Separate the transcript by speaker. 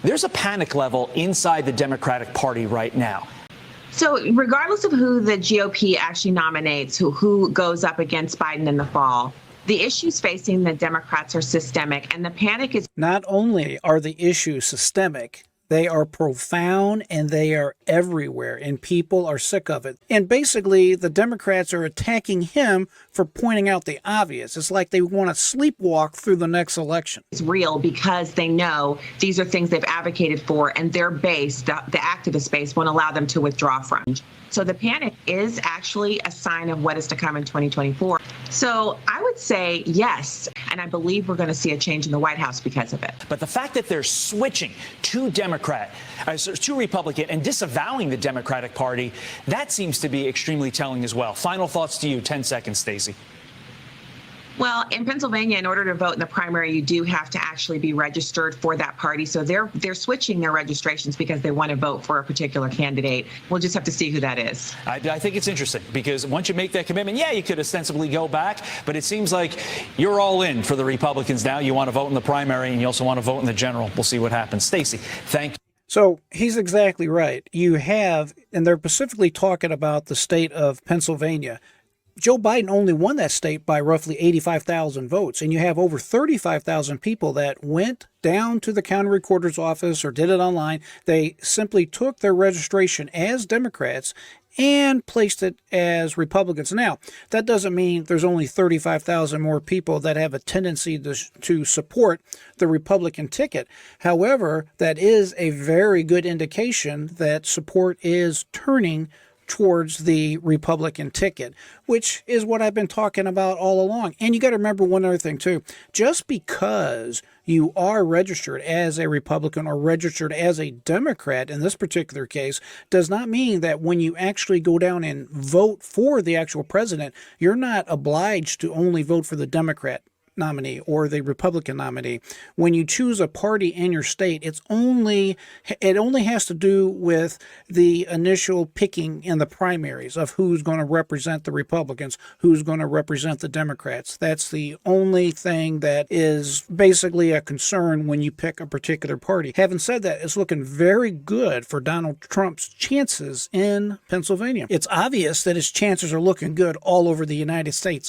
Speaker 1: there's a panic level inside the Democratic Party right now.
Speaker 2: So regardless of who the GOP actually nominates, who goes up against Biden in the fall, the issues facing the Democrats are systemic, and the panic is...
Speaker 3: Not only are the issues systemic, they are profound and they are everywhere, and people are sick of it. And basically, the Democrats are attacking him for pointing out the obvious. It's like they want to sleepwalk through the next election.
Speaker 2: It's real because they know these are things they've advocated for, and their base, the activist base, won't allow them to withdraw from. So the panic is actually a sign of what is to come in 2024. So I would say yes, and I believe we're going to see a change in the White House because of it.
Speaker 1: But the fact that they're switching to Republican and disavowing the Democratic Party, that seems to be extremely telling as well. Final thoughts to you, 10 seconds, Stacey.
Speaker 2: Well, in Pennsylvania, in order to vote in the primary, you do have to actually be registered for that party. So they're switching their registrations because they want to vote for a particular candidate. We'll just have to see who that is.
Speaker 1: I think it's interesting because once you make that commitment, yeah, you could ostensibly go back, but it seems like you're all in for the Republicans now. You want to vote in the primary and you also want to vote in the general. We'll see what happens. Stacey, thank you.
Speaker 3: So he's exactly right. You have, and they're specifically talking about the state of Pennsylvania. Joe Biden only won that state by roughly 85,000 votes, and you have over 35,000 people that went down to the county recorder's office or did it online. They simply took their registration as Democrats and placed it as Republicans. Now, that doesn't mean there's only 35,000 more people that have a tendency to support the Republican ticket. However, that is a very good indication that support is turning towards the Republican ticket, which is what I've been talking about all along. And you got to remember one other thing, too. Just because you are registered as a Republican or registered as a Democrat in this particular case does not mean that when you actually go down and vote for the actual president, you're not obliged to only vote for the Democrat nominee or the Republican nominee. When you choose a party in your state, it only has to do with the initial picking in the primaries of who's going to represent the Republicans, who's going to represent the Democrats. That's the only thing that is basically a concern when you pick a particular party. Having said that, it's looking very good for Donald Trump's chances in Pennsylvania. It's obvious that his chances are looking good all over the United States.